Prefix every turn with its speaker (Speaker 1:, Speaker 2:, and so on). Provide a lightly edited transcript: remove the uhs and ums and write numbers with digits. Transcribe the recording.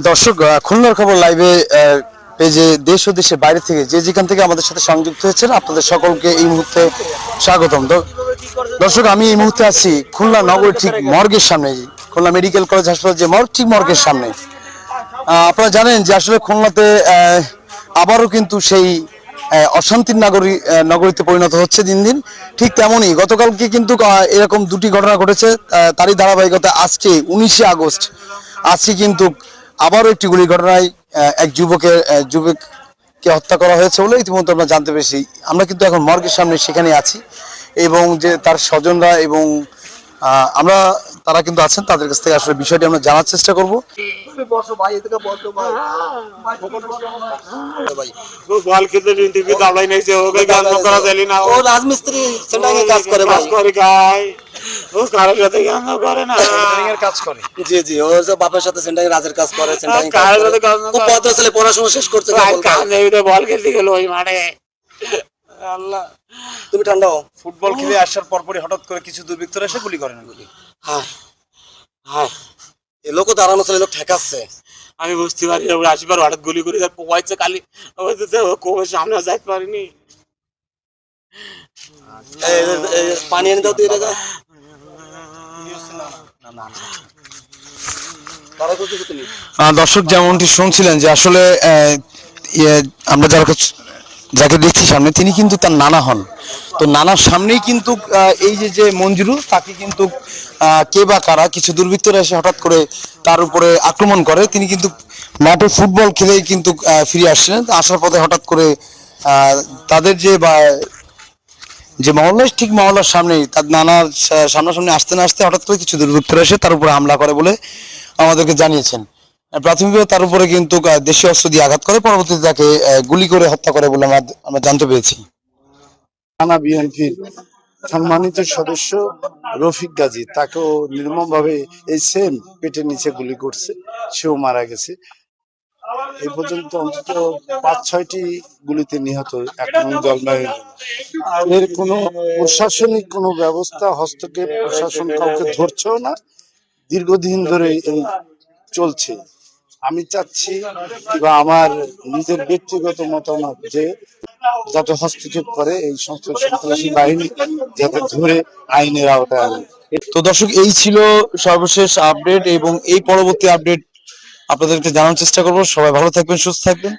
Speaker 1: দর্শক, খুলনার খবর লাইভে পেজে দেশ ও দেশের বাইরে থেকে যে যেখান থেকে আমাদের সাথে সংযুক্ত হয়েছেন আপনাদের সকলকে এই মুহূর্তে স্বাগতম। দর্শক, আমি এই মুহূর্তে আছি খুলনা নগরীর ঠিক মর্গের সামনে, খুলনা মেডিকেল কলেজ হাসপাতাল যে মর্গ, ঠিক মর্গের সামনে। আপনারা জানেন যে আসলে খুলনাতে আবারও কিন্তু সেই অশান্তির নগরীতে পরিণত হচ্ছে দিন দিন। ঠিক তেমনই গতকালকে কিন্তু এরকম দুটি ঘটনা ঘটেছে। তারই ধারাবাহিকতা আজকে 19শে আগস্ট আজকে কিন্তু আবারও একটি গুলি ঘটনায় এক যুবককে হত্যা করা হয়েছে বলে ইতিমধ্যে আমরা জানতে পেরেছি। আমরা কিন্তু এখন মর্গের সামনে সেখানে আছি এবং যে তার স্বজনরা এবং আমরা তারা কিন্তু আছেন, তাদের কাছ থেকে আসলে বিষয়টি আমরা জানার চেষ্টা করবো।
Speaker 2: রাজমিস্ত্রি কাজ করে জি জি, ও বাপের সাথে রাজের কাজ করে, পড়াশোনা শেষ করছে। বল খেলতে গেল ওই মাঠে। আল্লাহ, তুমি ঠান্ডা হও।
Speaker 1: ফুটবল খেলে আসার পরপরই হঠাৎ করে কিছু দুর্বৃত্তরা এসে গুলি করেন।
Speaker 2: হ্যাঁ হ্যাঁ, এই লোক দাঁড়ানো ছিল, লোক ঠেকাচ্ছে। আমি বুঝতে পারি আসিবার হঠাৎ গুলি করে পোয়াইছে কালি সামনে যাইতে পারিনি। পানি এনে দাও, দিয়ে দাও।
Speaker 1: দর্শক, যেমনটি শুনছিলেন যে আসলে আমরা যাকে দেখছি সামনে, তিনি কিন্তু তার নানা হন। তো নানার সামনেই কিন্তু এই যে মঞ্জুরুল, তাকে কিন্তু কে বা কারা কিছু দুর্বৃত্তরা এসে হঠাৎ করে তার উপরে আক্রমণ করে। তিনি কিন্তু মাঠে ফুটবল খেলেই কিন্তু ফিরে আসছিলেন। আসার পথে হঠাৎ করে তাদের যে মহল্লা, ঠিক মহল্লার সামনেই তার নানার সামনাসামনি আসতে না আসতে হঠাৎ করে কিছু দুর্বৃত্তরা এসে তার উপরে হামলা করে বলে আমাদেরকে জানিয়েছেন। প্রাথমিকভাবে তার উপরে কিন্তু দেশীয় অস্ত্র দিয়ে আঘাত করে, পরবর্তীতে তাকে গুলি করে হত্যা করে বলে আমরা জানতে পেরেছি।
Speaker 3: থানা বিএনপির সম্মানিত সদস্য রফিক গাজী, তাকেও নির্মমভাবে এই সেম পেটের নিচে গুলি করছে, সেও মারা গেছে। এই পর্যন্ত অন্তত 5-6টি গুলিতে নিহত, এখন জলবায়ু। এর কোনো প্রশাসনিক কোনো ব্যবস্থা, হস্তক্ষেপ প্রশাসন কাউকে ধরছেও না, দীর্ঘদিন ধরে এই চলছে। আমি চাচ্ছি বা আমার নিজের ব্যক্তিগত মতামত যে যাতে হস্তক্ষেপ করে এই সমস্ত সন্ত্রাসী বাহিনী, যাতে ধরে আইনের আওতায় আনে।
Speaker 1: তো দর্শক, এই ছিল সর্বশেষ আপডেট এবং এই পরবর্তী আপডেট আপনাদেরকে জানার চেষ্টা করবো। সবাই ভালো থাকবেন, সুস্থ থাকবেন।